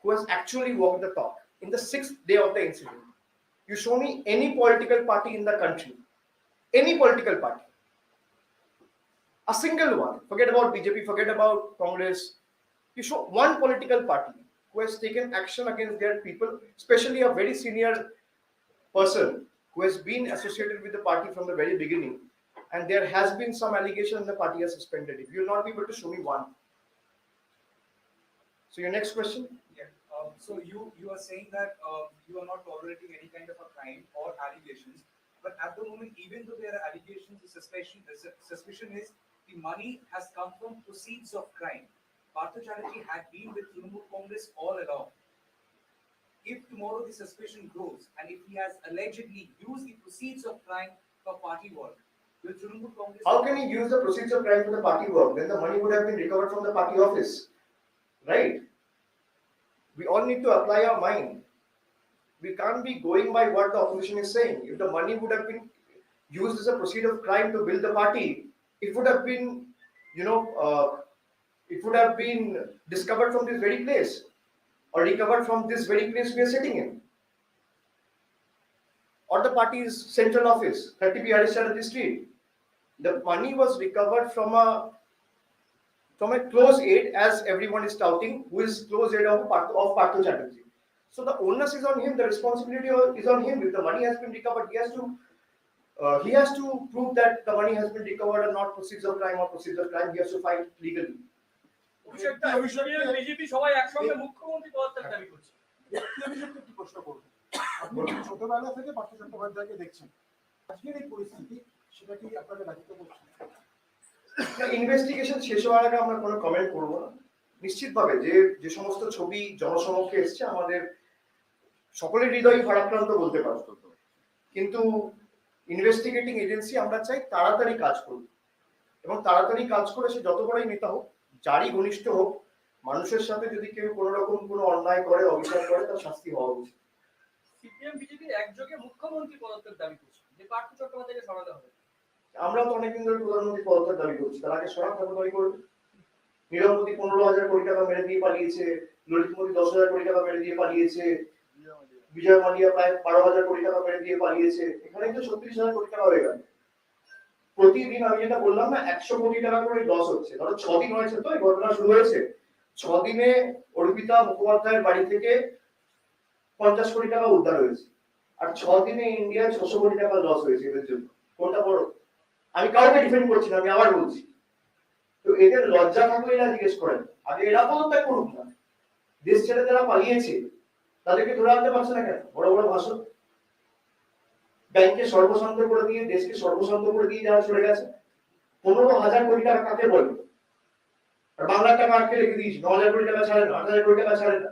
who has actually walked the talk. In the 6th day of the incident, you show me any political party in the country, any political party, a single one, forget about BJP, forget about Congress, you show one political party who has taken action against their people, especially a very senior person who has been associated with the party from the very beginning, and there has been some allegation and the party has suspended it. You will not be able to show me one. So your next question? Yeah. So you are saying that you are not tolerating any kind of a crime or allegations, but at the moment, even though there are allegations, the suspicion is the money has come from proceeds of crime. Partha Chatterjee had been with Trinamool Congress all along. If tomorrow the suspicion grows and if he has allegedly used the proceeds of crime for party work, will Trinamool Congress? How can he use the proceeds of crime for the party work? Then the money would have been recovered from the party office, right? We all need to apply our mind. We can't be going by what the opposition is saying. If the money would have been used as a proceed of crime to build the party, it would have been, it would have been discovered from this very place or recovered from this very place we are sitting in. Or the party's central office, 30B Harish Chatterjee Street. The money was recovered from a close aide, as everyone is touting, who is close aide of Partha Chatterjee. So the onus is on him, the responsibility is on him. If the money has been recovered, he has to prove that the money has been recovered and not proceeds of crime or proceeds of crime. He has to fight legally. BJP সবাই একসঙ্গে মুখ্যমন্ত্রী পদত্যাগ দাবি করছে। ব্যক্তি অভিযোগকে একটি প্রশ্ন করবো। আপনি ছোটবেলা থেকে পার্থ চট্টোপাধ্যায়কে দেখছেন, আজকের এই পরিস্থিতি সেটা কি আপনাকে ব্যথিত করছে? ইনভেস্টিগেশন শেষ হওয়ার আগে আমরা কোনো কমেন্ট করবো না। নিশ্চিতভাবে যে সমস্ত ছবি জনসমক্ষে এসছে, আমাদের সকলের হৃদয় ভারাক্রান্ত বলতে পারত, কিন্তু ইনভেস্টিগেটিং এজেন্সি আমরা চাই তাড়াতাড়ি কাজ করুক, এবং তাড়াতাড়ি কাজ করে সে যত বড়ই নেতা হোক, যারই ঘনিষ্ঠ হোক, মানুষের সাথে যদি কেউ কোনো রকম কোনো অন্যায় করে, অবিচার করে, তার শাস্তি হওয়া উচিত। সিপিএম বিজেপি একযোগে মুখ্যমন্ত্রী পদত্যাগ দাবি করছে, যে পার্থ চট্টোপাধ্যায়কে সরাতে হবে। আমরা তো অনেকদিন ধরে প্রধানমন্ত্রী পদত্যাগ দাবি করছি, তার আগে সরাব দাবি করবে। নীরব মোদী 15,000 কোটি টাকা মেরে দিয়ে পালিয়েছে, ললিত মোদী 10,000 কোটি টাকা মেরে দিয়ে পালিয়েছে, বিজয় মালিয়া প্রায় 12,000 কোটি টাকা মেরে দিয়ে পালিয়েছে, এখানে তো 36,000 কোটি টাকা হয়ে গেল। প্রতিদিন আমি যেটা বললাম না, 100 কোটি টাকা করে লস হচ্ছে। ধরো 6 দিন হয়েছে তো এই ঘটনা শুরু হয়েছে, 6 দিনে অর্পিতা মুখোপাধ্যায়ের বাড়ি থেকে 50 কোটি টাকা উদ্ধার হয়েছে, আর 6 দিনে ইন্ডিয়ায় 600 কোটি টাকা লস হয়েছে এদের জন্য। কোনটা বড়? আমি কাউকে ডিফেন্ড করছি না, আমি আবার বলছি, তো এদের লজ্জা থাকলে এরা জিজ্ঞেস করেন, আগে এরা পদত্যাগ করুক না। দেশ ছেড়ে যারা পালিয়েছে তাদেরকে ধরে আনতে পারছে না কেন? বড় বড় ভাষণ, ব্যাংকে সর্বশান্ত করে দিয়ে, দেশকে সর্বশান্ত করে দিয়ে যারা চলে গেছে। 15,000 কোটি টাকা কাকে বলে? আর বাংলার টাকা আটকে রেখে দিয়েছি, 9,000 কোটি টাকা ছাড়ে না, 8,000 কোটি টাকা ছাড়ে না।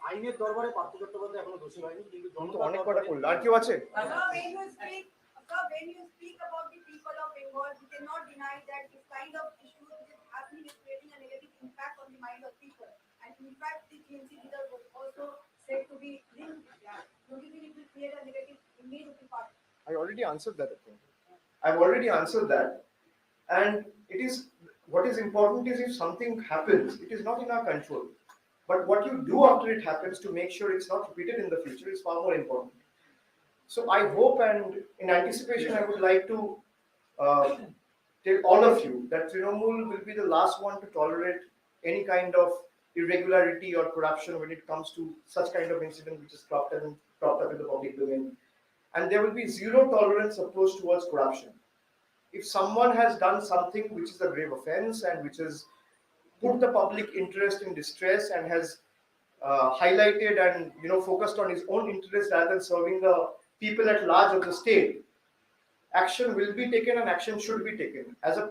আইনের দরবারে পার্থ চট্টোপাধ্যায় এখনো দোষী হয়নি, কিন্তু অনেক কথা করলো। আর কেউ আছে? When you speak about the people of Bengal, you cannot deny that this kind of issue which is happening is creating a negative impact on the mind of people. And in fact, the TMC leader was also said to be linked with that. Don't you think it will create a negative image of the party? I already answered that, I think. I've already answered that. And it is, what is important is if something happens, it is not in our control. But what you do after it happens to make sure it's not repeated in the future is far more important. So I hope, and in anticipation, I would like to tell all of you that Trinamool will be the last one to tolerate any kind of irregularity or corruption when it comes to such kind of incident which is cropped up in the public domain. And there will be zero tolerance approach towards corruption. If someone has done something which is a grave offense and which has put the public interest in distress and has highlighted and focused on his own interest rather than serving the people at large of the state, action will be taken and action should be taken. As a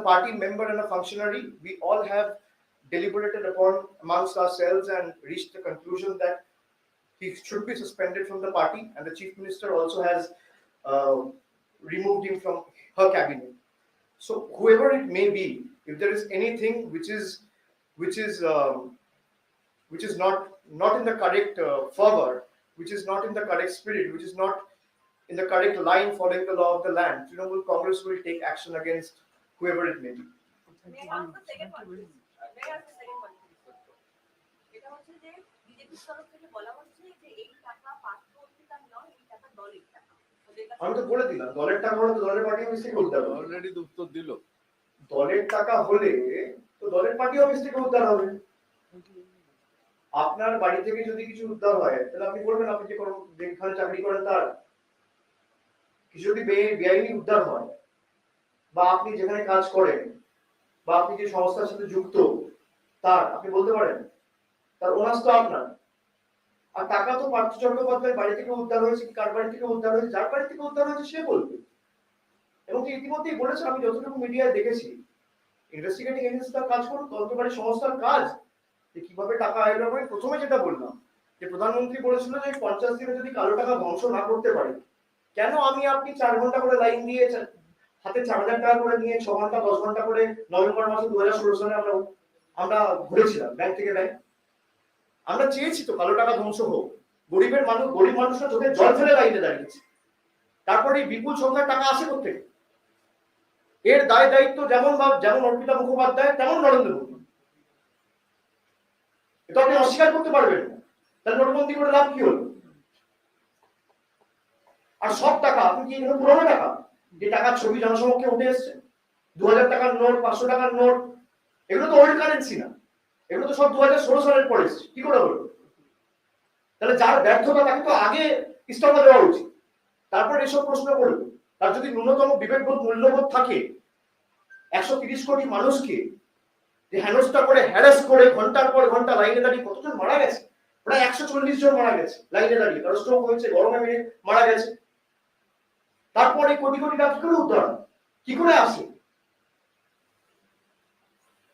party member and a functionary, we all have deliberated upon amongst ourselves and reached the conclusion that he should be suspended from the party, and the Chief Minister also has removed him from her cabinet. So whoever it may be, if there is anything which is not in the correct fervor, which is not in the correct spirit, which is not in the correct line, following the law of the land, Trinamool Congress will take action against whoever it may be. May I ask the second one, please? May I ask the second one, please? এটা হচ্ছে যে বিজেপির তরফ থেকে বলা হচ্ছে যে এই টাকা পার্থ অর্পিতার নয়, এই টাকা দলের টাকা। ওদের কাছে আমি তো বলে দিলাম, দলের টাকা হলে তো দলের পার্টি অফিস থেকে উদ্ধার হবে। অলরেডি উত্তর দিল। দলের টাকা হলে তো দলের পার্টি অফিস থেকে উদ্ধার হবে। আপনার বাড়ি থেকে যদি কিছু উদ্ধার হয় তাহলে আপনি বলবেন আপনি যে কোনো যেখানে চাকরি করেন তার কিছু যদি বেআইনি উদ্ধার হয়, বা আপনি যেখানে কাজ করেন বা আপনি যে সংস্থার সাথে যুক্ত তার, আপনি বলতে পারেন তার ওনাস তো আপনার। আর টাকা তো পার্থ চট্টোপাধ্যায়ের বাড়ি থেকে উদ্ধার হয়েছে কি কার বাড়ি থেকে উদ্ধার হয়েছে, যার বাড়ি থেকে উদ্ধার হয়েছে সে বলবে। এবং ইতিমধ্যেই বলেছে, আমি যতটুকু মিডিয়ায় দেখেছি, ইনভেস্টিগেটিং এজেন্সি তার কাজ করুন, তদন্তকারী সংস্থার কাজ যে কিভাবে টাকা আয় হবে। প্রথমে যেটা বললাম যে প্রধানমন্ত্রী বলেছিল যে 50 দিনে যদি কালো টাকা ধ্বংস না করতে পারে, কেন আমি আপনি 4 ঘন্টা করে লাইন দিয়ে হাতে 4,000 টাকা করে নিয়ে 6 ঘন্টা 10 ঘন্টা করে নভেম্বর মাসে 2016 সালে আমরা ঘুরেছিলাম ব্যাংক থেকে ব্যাংক। আমরা চেয়েছি তো কালো টাকা ধ্বংস হোক, গরিব মানুষরা চোখে জল ফেলে লাইনে দাঁড়িয়েছে। তারপরে এই বিপুল সংখ্যার টাকা আসে কোথেকে? এর দায় দায়িত্ব যেমন অর্পিতা মুখোপাধ্যায় তেমন নরেন্দ্র মোদী। এটা আপনি অস্বীকার করতে পারবেন না। তাহলে নোটবন্দি করে লাভ কি হলো? আর সব টাকা আপনি কি এগুলো পুরোনো টাকা, যে টাকার ছবি জনসমক্ষে উঠে এসছে, 2000 টাকার নোট, 500 টাকার নোট, এগুলো তো ওল্ড কারেন্সি না, এগুলো তো সব 2016 সালের পরে এসছে। কি করে হলো? তাহলে যার ব্যর্থতা তাকে তো আগে ইস্তফা দেওয়া উচিত, তারপর এসব প্রশ্ন করবে। তার যদি ন্যূনতম বিবেকবোধ মূল্যবোধ থাকে, 130 কোটি মানুষকে যে হেনস্থা করে হ্যারাস করে ঘন্টার পর ঘন্টা লাইনে দাঁড়িয়ে কতজন মারা গেছে, প্রায় 140 জন মারা গেছে লাইনে দাঁড়িয়ে, কারো স্ট্রোক হয়েছে, গরমে মেরে মারা গেছে। তারপরে কোটি কোটি টাকা কি করে উদ্ধার, কি করে আসে?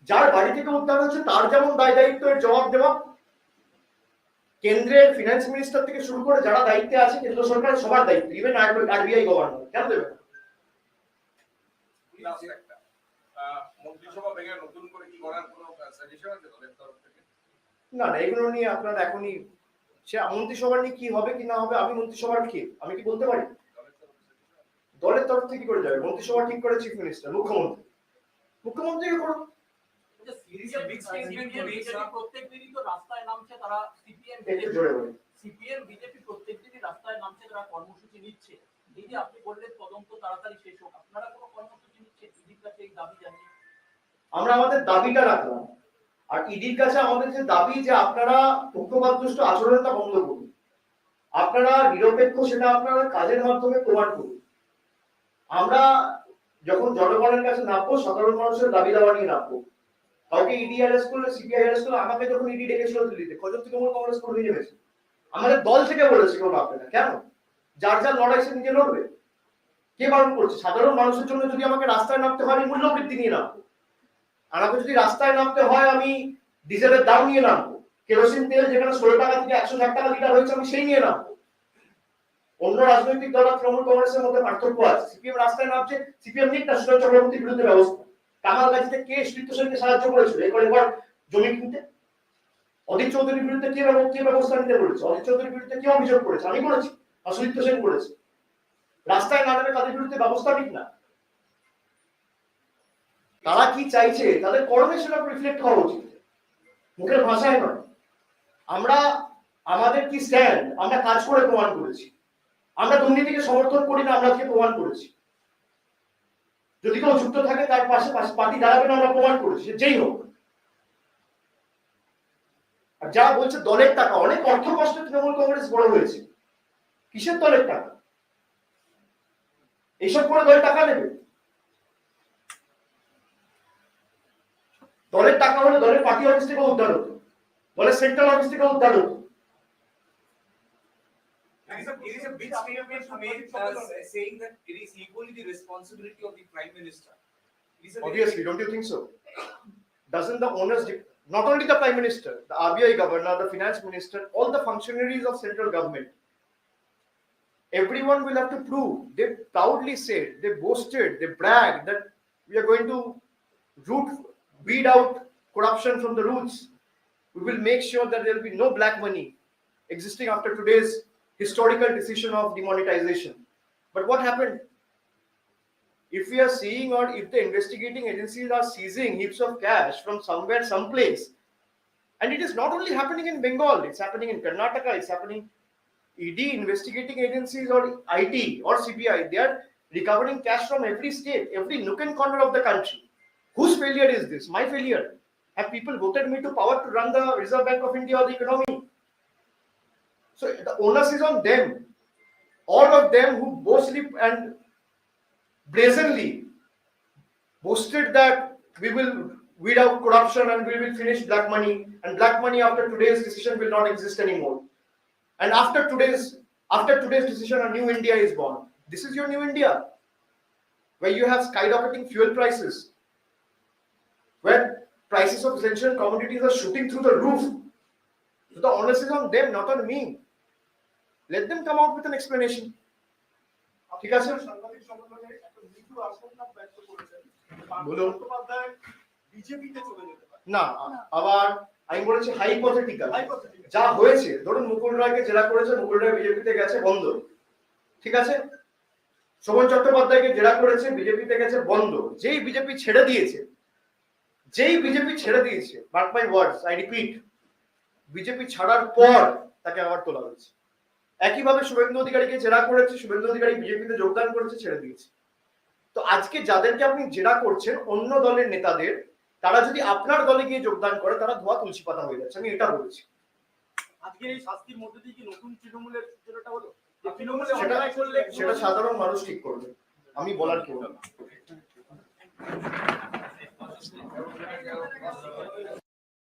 যার বাড়ি থেকে উদ্ধার হচ্ছে তার যেমন দায় দায়িত্ব এর জবাব দেওয়া। কেন্দ্রের ফিনান্স মিনিস্টার থেকে শুরু করে যারা দায়িত্বে আছে কেন্দ্র সরকার সবার দায়িত্ব, ইভেন আরবিআই গভর্নর, কেন দেবে না? Last একটা, মন্ত্রিসভা ভেঙে নতুন করে কি করার কোনো সাজেশন আছে দলের তরফ থেকে? না না, এগুলো নিয়ে আপনার এখনই সে মন্ত্রিসভা নিয়ে কি হবে কি না হবে, আমি মন্ত্রিসভার কে আমি কি বলতে পারি? দলের তরফ থেকে দলের তরফ থেকে কি করে যাবে? মন্ত্রিসভা ঠিক করে চিফ মিনিস্টার, মুখ্যমন্ত্রীকে করুন। প্রত্যেকদিনই তো রাস্তায় নামছে তারা, একটু জোরে বলুন। সিপিএম বিজেপি প্রত্যেকদিনই রাস্তায় নামছে, তারা কর্মসূচি নিচ্ছে। এই যে আপনি বললেন তদন্ত তাড়াতাড়ি শেষ হোক, আপনারা কোনো কর্মসূচি নিচ্ছেন ইডির কাছে এই দাবি জানিয়ে? আমরা আমাদের দাবিটা রাখলাম, আর ইডির কাছে আমাদের যে দাবি যে আপনারা পক্ষপাতদুষ্ট আচরণটা বন্ধ করুন, আপনারা নিরপেক্ষ সেটা আপনারা কাজের মাধ্যমে প্রমাণ করুন। আমরা যখন জনগণের কাছে নামবো, সাধারণ মানুষের দাবি দাওয়া নিয়ে নামবো। কাউকে ইডি অ্যারেস্ট করলে, সিবিআই অ্যারেস্ট করলে, আমাকে যখন ইডি ডেকেছিল দিল্লিতে, কজন তৃণমূল কংগ্রেস কর্মী নেমেছে, আমাদের দল থেকে বলেছে কেউ নামবে না। কেন? যার যার লড়াই সে নিজে লড়বে। কে বারণ করছে? সাধারণ মানুষের জন্য যদি আমাকে রাস্তায় নামতে হয়, আমি মূল্য বৃদ্ধি নিয়ে নামবো। আমাকে যদি রাস্তায় নামতে হয়, আমি ডিজেলের দাম নিয়ে নামবো। কেরোসিন তেল যেখানে 16 টাকা থেকে 160 টাকা লিটার হয়েছে, আমি সেই নিয়ে নামবো। অন্য রাজনৈতিক দল তৃণমূল কংগ্রেসের মধ্যে পার্থক্য আছে। সিপিএম রাস্তায় নামছে, সিপিএম নিক না সুরেশ চক্রবর্তীর বিরুদ্ধে ব্যবস্থা। কামাল গাছিতে কে শ্রীত সেনকে সাহায্য করেছিল একবার জমি কিনতে? অদিত চৌধুরীর বিরুদ্ধে কে ব্যবস্থা নিতে বলেছে? অদিত চৌধুরীর বিরুদ্ধে কে অভিযোগ করেছে? আমি করেছি, আর সুরিত সেন করেছে। রাস্তায় না নেমে তাদের বিরুদ্ধে ব্যবস্থা নিক না। তারা কি চাইছে তাদের কর্মে সেটা রিফ্লেক্ট হওয়া উচিত, মুখের ভাষায় নয়। আমরা আমাদের কি স্ট্যান্ড আমরা কাজ করে প্রমাণ করেছি। আমরা দুর্নীতিকে সমর্থন করি না, আমরা আজকে প্রমাণ করেছি। যদি কেউ যুক্ত থাকে তার পাশে পার্টি দাঁড়াবে না, আমরা প্রমাণ করেছি, যেই হোক। আর যারা বলছে দলের টাকা, অনেক অর্থ কষ্টে তৃণমূল কংগ্রেস বড় হয়েছে, কিসের দলের টাকা? এইসব করে দলের টাকা নেবে? দলের টাকা হলে দলের পার্টি অফিস থেকে উদ্ধার হতো, দলের সেন্ট্রাল অফিস থেকে উদ্ধার হতো। It is a big statement to make, saying that it is equally the responsibility of the Prime Minister. It is a very- Obviously, don't you think so? Doesn't the onus, not only the Prime Minister, the RBI governor, the finance minister, all the functionaries of central government, everyone will have to prove. They proudly said, they boasted, they bragged that we are going to weed out corruption from the roots. We will make sure that there will be no black money existing after today's historical decision of demonetization. But what happened? If we are seeing, or if the investigating agencies are seizing heaps of cash from somewhere, someplace, and it is not only happening in Bengal, it's happening in Karnataka, it's happening. ED investigating agencies or IT or CBI, they are recovering cash from every state, every nook and corner of the country. Whose failure is this? My failure. Have people voted me to power to run the Reserve Bank of India or the economy? So the onus is on them. All of them who boastfully and brazenly boasted that we will weed out corruption and we will finish black money, and black money after today's decision will not exist anymore. And after today's decision, a new India is born. This is your new India, where you have skyrocketing fuel prices, where prices of essential commodities are shooting through the roof. So the onus is on them, not on me. Let them come out with an explanation. ঠিক আছে? সাংবাদিক সম্মেলনে একটা মৃদু আশঙ্কা ব্যক্ত করেছেন বলুন। চট্টোপাধ্যায় বিজেপিতে চলে যেতে পারে। না, আবার আমি বলেছি হাইপোথেটিক্যাল। Hypothetical। যা হয়েছে, ধরুন মুকুল রায়কে জেরা করেছে, মুকুল রায় বিজেপিতে গেছে, বন্ধ। ঠিক আছে? শোভন চট্টোপাধ্যায়কে জেরা করেছে, বিজেপিতে গেছে, বন্ধ। যেই বিজেপি ছেড়ে দিয়েছে, mark my words, I repeat, BJP ছাড়ার পর তাকে আবার তোলা হয়েছে। একইভাবে শুভেন্দু অধিকারীকে জেরা করেছে, শুভেন্দু অধিকারী বিজেপিতে যোগদান করেছে, ছেড়ে দিয়েছে। তো আজকে যাদেরকে আপনি জেরা করছেন, অন্য দলের নেতাদের, তারা যদি আপনার দলে গিয়ে যোগদান করে, তারা ধোয়া তুলসী পাতা হয়ে যাচ্ছে। আমি এটা বলেছি। আজকে এই শাস্তির মধ্যে দিয়ে কি নতুন তৃণমূলের সূচনাটা হলো? যে সেটা তৃণমূলে অন্যায় করলে সেটা সাধারণ মানুষ ঠিক করবে, আমি বলার কেউ না।